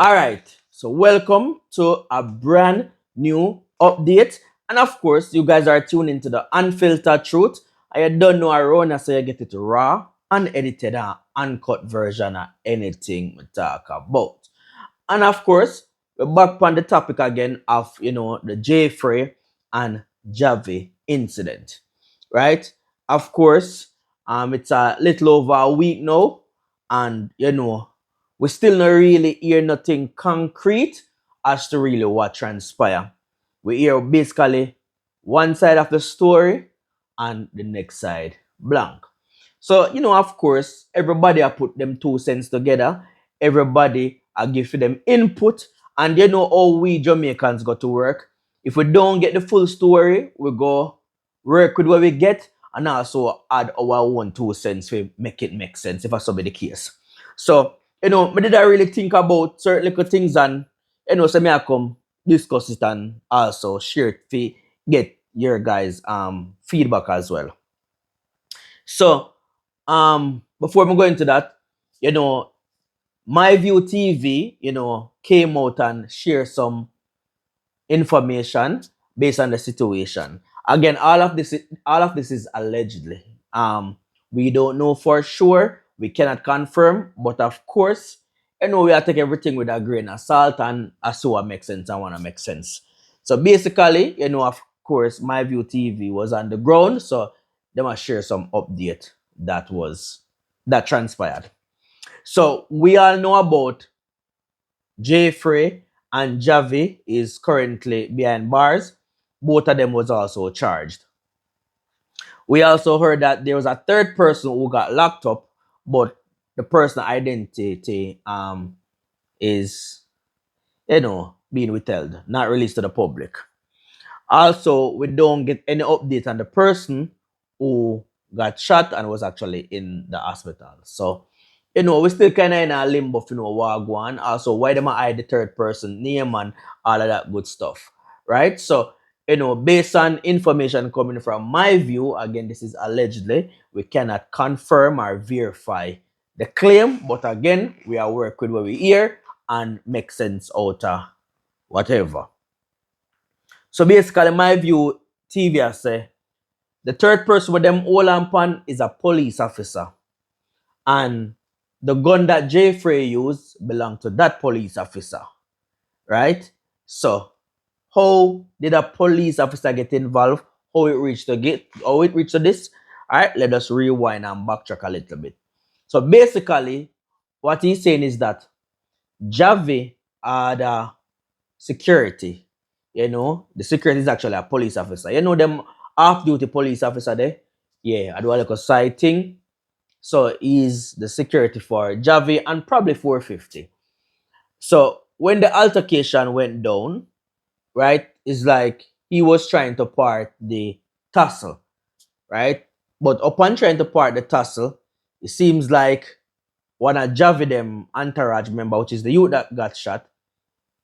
All right, so welcome to a brand new update. And of course, you guys are tuned into the Unfiltered Truth. I don't know around, so you get it raw, unedited, and uncut version of anything we talk about. And of course, we're back on the topic again of, the JAII and JAHVY incident, right? Of course, it's a little over a week now, and we still not really hear nothing concrete as to really what transpired. We hear basically one side of the story and the next side blank. So, of course, everybody I put them 2 cents together. Everybody I give them input. And you know how we Jamaicans got to work. If we don't get the full story, we go work with what we get and also add our own 2 cents to make it make sense if that's so be the case. So, I did I really think about certain little things and so me I come discuss it and also share it to get your guys feedback as well. So before we go into that, My View TV, came out and shared some information based on the situation. Again, all of this is allegedly. We don't know for sure. We cannot confirm, but of course, we have to take everything with a grain of salt and as so it makes sense. I want to make sense. So basically, of course, My View TV was on the ground, so they must share some update that transpired. So we all know about JAII and JAHVY is currently behind bars. Both of them was also charged. We also heard that there was a third person who got locked up, but the person's identity is being withheld, not released to the public. Also, we don't get any update on the person who got shot and was actually in the hospital. So, we still kind of in a limbo, what go on. Also, why them hide the third person name and all of that good stuff, right? So, based on information coming from My View, again, this is allegedly, we cannot confirm or verify the claim, but again, we are working with what we hear and make sense out of whatever. So basically, My View TV I say the third person with them all on is a police officer. And the gun that JAII used belonged to that police officer. Right? So how did a police officer get involved? How it reached to this? Alright, let us rewind and backtrack a little bit. So basically, what he's saying is that JAHVY had a security. The security is actually a police officer. Them off-duty police officer there? Yeah, I do like a side thing. So he's the security for JAHVY and probably 450. So when the altercation went down, right, it's like he was trying to part the tussle, right? But upon trying to part the tussle, it seems like one of JAHVY them entourage member, which is the youth that got shot,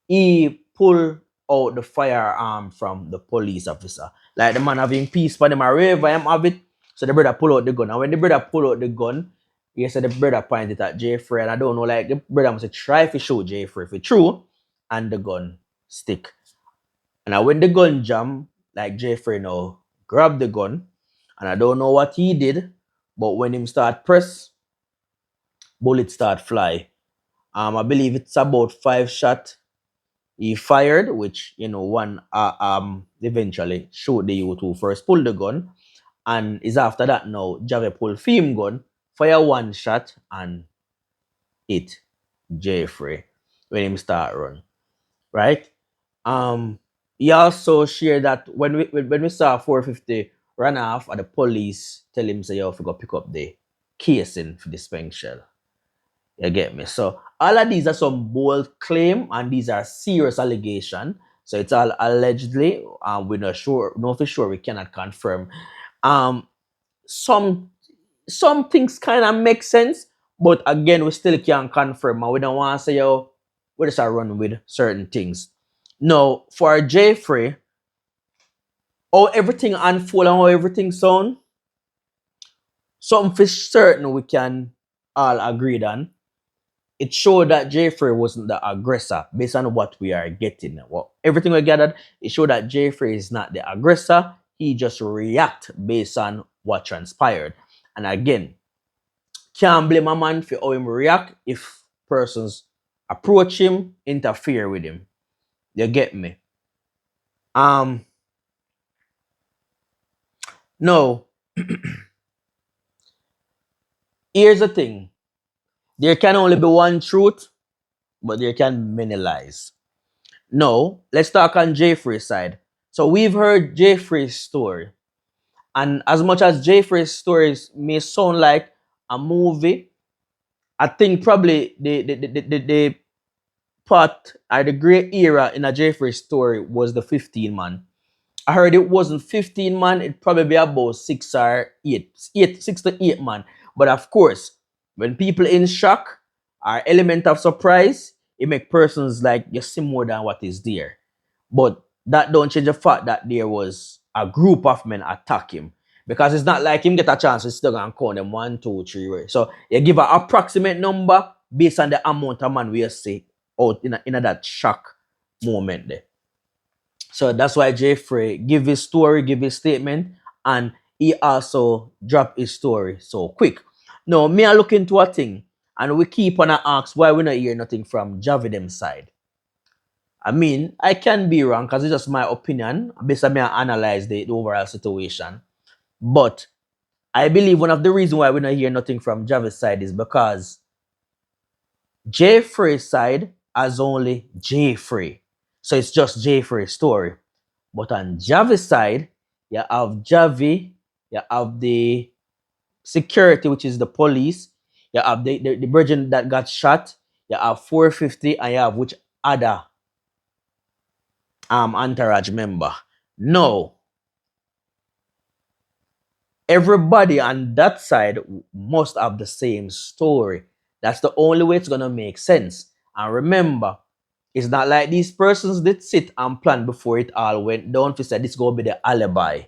he pulled out the firearm from the police officer. Like the man having peace for them, I wherever him have it. So the brother pull out the gun. And when the brother pull out the gun, he said the brother pointed at JAII. And I don't know, like the brother must try to shoot JAII if it's true. And the gun stick. And when the gun jam, like JAII now grab the gun. And I don't know what he did. But when him start press, bullets start fly. I believe it's about 5 shots he fired, which one eventually shoot the youth who first pulled the gun, and is after that now JAHVY pull film gun, fire 1 shot and hit JAII when him start run. Right? He also shared that when we saw 450 run off and the police tell him say, yo, if you go pick up the casing for the spent shell. You get me? So all of these are some bold claim and these are serious allegation. So it's all allegedly. We're not sure, not for sure. We cannot confirm. Some things kind of make sense, but again, we still can't confirm. And we don't want to say, yo, we just are run with certain things. Now, for JAII, how everything unfold and how everything sound, something for certain we can all agree on. it showed that Jeffrey wasn't the aggressor based on what we are getting. Well, everything we gathered, it showed that Jeffrey is not the aggressor. He just react based on what transpired. And again, can't blame a man for how him react if persons approach him, interfere with him. You get me? Um, no. Here's the thing. There can only be one truth, but there can be many lies. No, let's talk on Jeffrey's side. So we've heard Jeffrey's story. And as much as Jeffrey's stories may sound like a movie, I think probably the part or the great era in a Jeffrey's story was the 15 man. I heard it wasn't 15 man, it'd probably be about 6 to 8 man. But of course, when people in shock or element of surprise, it make persons like you see more than what is there. But that don't change the fact that there was a group of men attack him. Because it's not like him get a chance to still gonna count them 1, 2, 3 way. So you give an approximate number based on the amount of man we see out in that shock moment there. So that's why Jeffrey give his story, give his statement, and he also drop his story so quick. Now, me I look into a thing, and we keep on ask why we not hear nothing from JAHVY them side. I mean, I can be wrong because it's just my opinion based on me I analyze the overall situation. But I believe one of the reasons why we not hear nothing from JAHVY's side is because Jeffrey's side has only Jeffrey. So it's just Jeffrey's story. But on JAHVY's side, you have JAHVY, you have the security, which is the police, you have the virgin that got shot, you have 450, and you have which other entourage member. No. Everybody on that side must have the same story. That's the only way it's gonna make sense. And remember, it's not like these persons did sit and plan before it all went down to say this gonna be the alibi.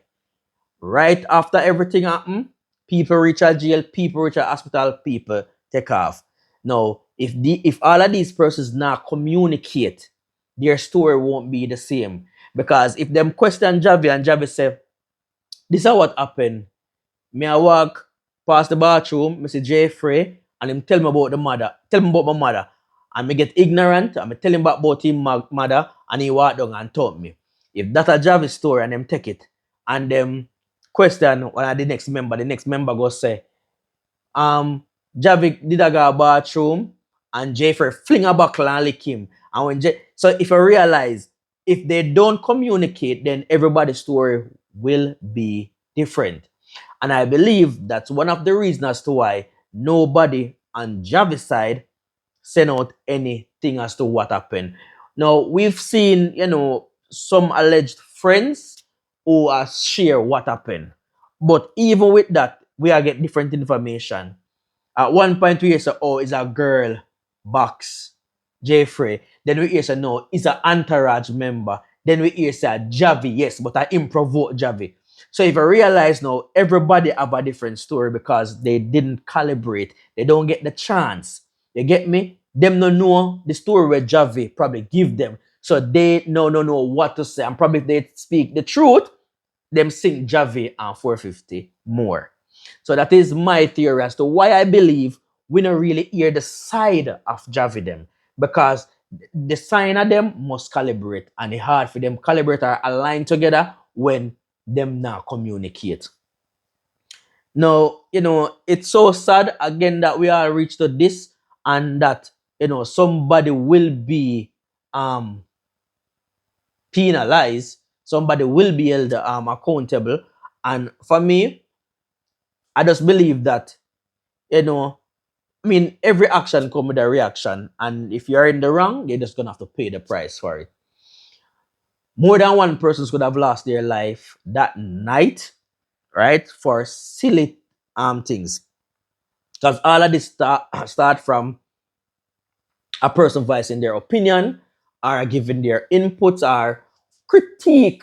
Right after everything happened, people reach a jail, people reach a hospital, people take off. Now, if all of these persons now communicate, their story won't be the same. Because if them question JAHVY and JAHVY say, this is what happened. Me I walk past the bathroom, me see Jeffrey, and him tell me about the mother, tell me about my mother. And me get ignorant, and me tell him about him mother, and he walk down and taught me. If that's a JAHVY story and them take it, and them question one of the next member go say, JAHVY did a go bathroom, and Jeffrey fling a buckle and lick him. And when so if I realize, if they don't communicate, then everybody's story will be different. And I believe that's one of the reasons as to why nobody on JAHVY's side sent out anything as to what happened. Now, we've seen, some alleged friends who share what happened. But even with that, we are getting different information. At one point, we hear say, oh, it's a girl box, Jeffrey. Then we hear say, no, it's an entourage member. Then we hear say, JAHVY, yes, but I improvoke JAHVY. So if I realize now, everybody have a different story because they didn't calibrate. They don't get the chance. You get me? Them no know the story where JAHVY probably give them. So they no know what to say. And probably if they speak the truth, them sing JAHVY and 450 more. So that is my theory as to why I believe we don't really hear the side of JAHVY them. Because the sign of them must calibrate. And it's hard for them calibrate or align together when them now communicate. Now, it's so sad again that we are reached to this and that, somebody will be penalized, somebody will be held accountable. And for me, I just believe that, every action comes with a reaction. And if you're in the wrong, you're just going to have to pay the price for it. More than one person could have lost their life that night, right, for silly things. Because all of this start from a person voicing their opinion or giving their inputs or critique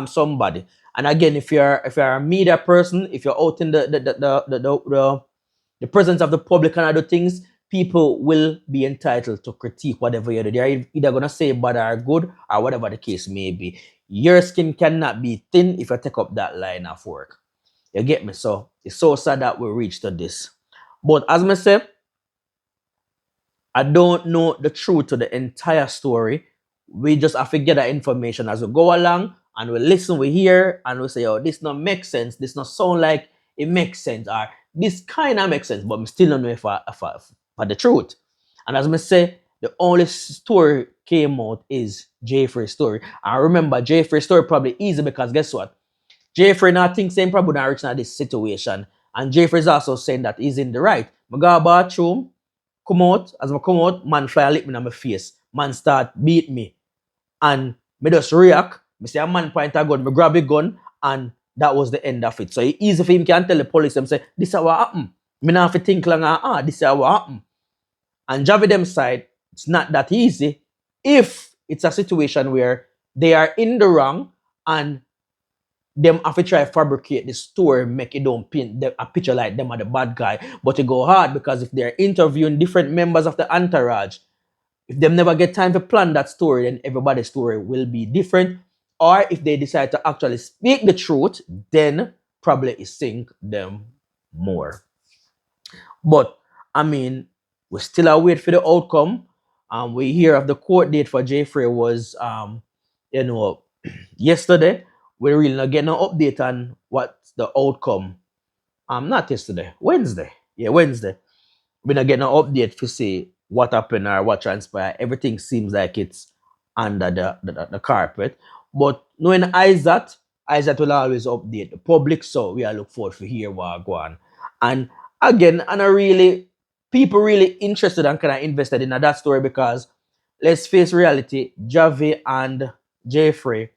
somebody. And again, if you're a media person, if you're out in the presence of the public and other things, people will be entitled to critique whatever you do. They're either gonna say bad or good or whatever the case may be. Your skin cannot be thin if you take up that line of work. You get me? So it's so sad that we reached to this. But as I say, I don't know the truth to the entire story. We just have to get that information as we go along, and we listen, we hear, and we say, oh, this not make sense, this not sound like it makes sense, or this kind of makes sense, but we still don't know for the truth. And as I say, the only story came out is JAII's story. And remember, JAII's story probably easy because guess what? JAII not think same probably not reaching this situation. And JAII is also saying that he's in the right. I go bathroom, come out, as I come out, man fly and lick me in my face. Man start beat me. And me just react. Me say a man point a gun, me grab a gun, and that was the end of it. So it's easy for him can tell the police them say, this is what happened. Me not have to think long, this is what happened. And JAHVY them side, it's not that easy if it's a situation where they are in the wrong and them have to try to fabricate the story, make it don't paint a picture like them are the bad guy. But it go hard because if they're interviewing different members of the entourage, if them never get time to plan that story, then everybody's story will be different. Or if they decide to actually speak the truth, then probably it sink them more. But I mean, we still await for the outcome. We hear of the court date for JAII was yesterday. We really not getting an update on what's the outcome. Not yesterday, Wednesday. Yeah, Wednesday. We're not getting an update to see what happened or what transpired. Everything seems like it's under the carpet. But knowing Isaac will always update the public, so we are look forward to hear what go on. And again, and people really interested and kind of invested in that story because let's face reality, JAHVY and JAII,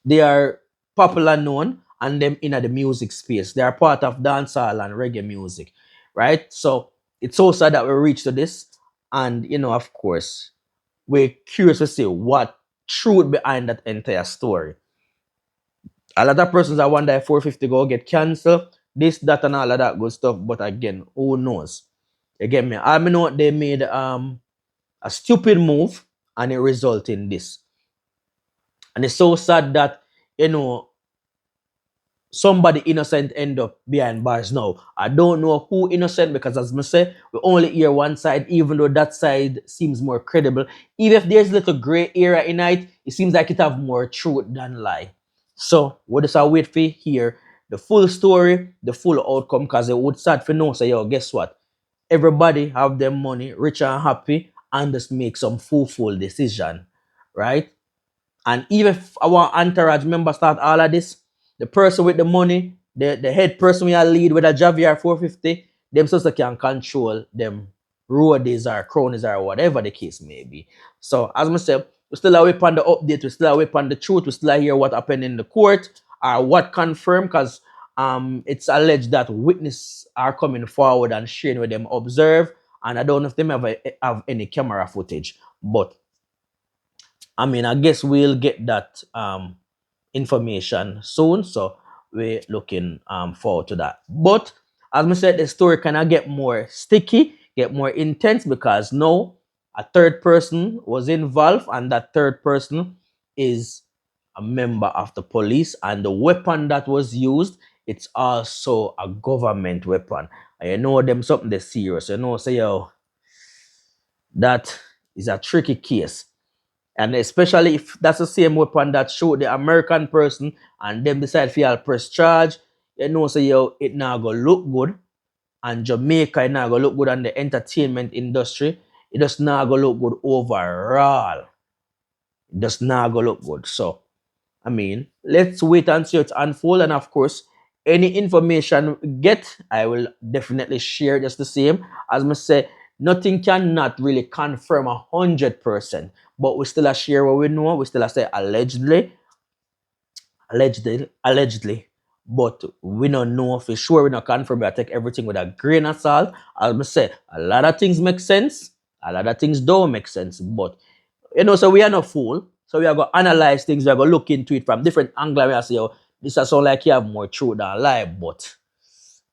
they are popular known and them in the music space. They are part of dancehall and reggae music, right? So it's so sad that we reached to this. And, of course, we're curious to see what truth behind that entire story. A lot of persons are wonder if 450 go get cancelled, this, that, and all of that good stuff. But again, who knows? You get me? I know they made a stupid move and it resulted in this. And it's so sad that, somebody innocent end up behind bars now. I don't know who innocent because as I say, we only hear one side, even though that side seems more credible. Even if there's a little gray area in it seems like it have more truth than lie. So we just wait for hear the full story, the full outcome, because it would start for know, say, yo, guess what? Everybody have their money, rich and happy, and just make some fool decision, right? And even if our entourage member start all of this, the person with the money, the head person we are lead with a JAHVY or 450, them also can control them roadies or cronies or whatever the case may be. So as I said, we still away on the update, we still away on the truth, we still hear what happened in the court or what confirmed, because it's alleged that witnesses are coming forward and sharing with them observe, and I don't know if them ever have any camera footage, but I mean, I guess we'll get that information soon. So we're looking forward to that. But as I said, the story kind of get more sticky, get more intense because now a third person was involved, and that third person is a member of the police, and the weapon that was used, it's also a government weapon. And you know them something that's serious. You know, say, yo, that is a tricky case. And especially if that's the same weapon that showed the American person and them decide for press charge, you know, so yo, it now go look good. And Jamaica, it now go look good on the entertainment industry. It does not go look good overall. It does not go look good. So, I mean, let's wait and see it unfold. And of course, any information we get, I will definitely share just the same. As I say, nothing cannot really confirm 100%, but we still share what we know. We still say allegedly, but we don't know for sure. We don't confirm. I take everything with a grain of salt. As I say, a lot of things make sense, a lot of things don't make sense. But so we are not fool. So we are going to analyze things. We are going to look into it from different angles. We are say, oh, this sound like you have more truth than lie, but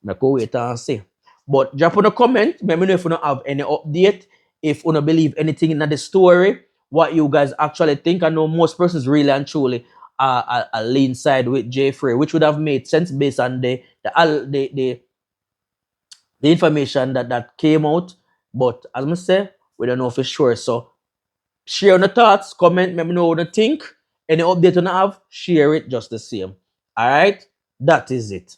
I go wait and see. But drop on a comment. Let me know if you don't have any update, if you don't believe anything in the story, what you guys actually think. I know most persons really and truly lean side with Jeffrey, which would have made sense based on the information that came out. But as I say, we don't know for sure. So share on the thoughts, comment, let me know what you think. Any update you have, share it just the same. All right, that is it.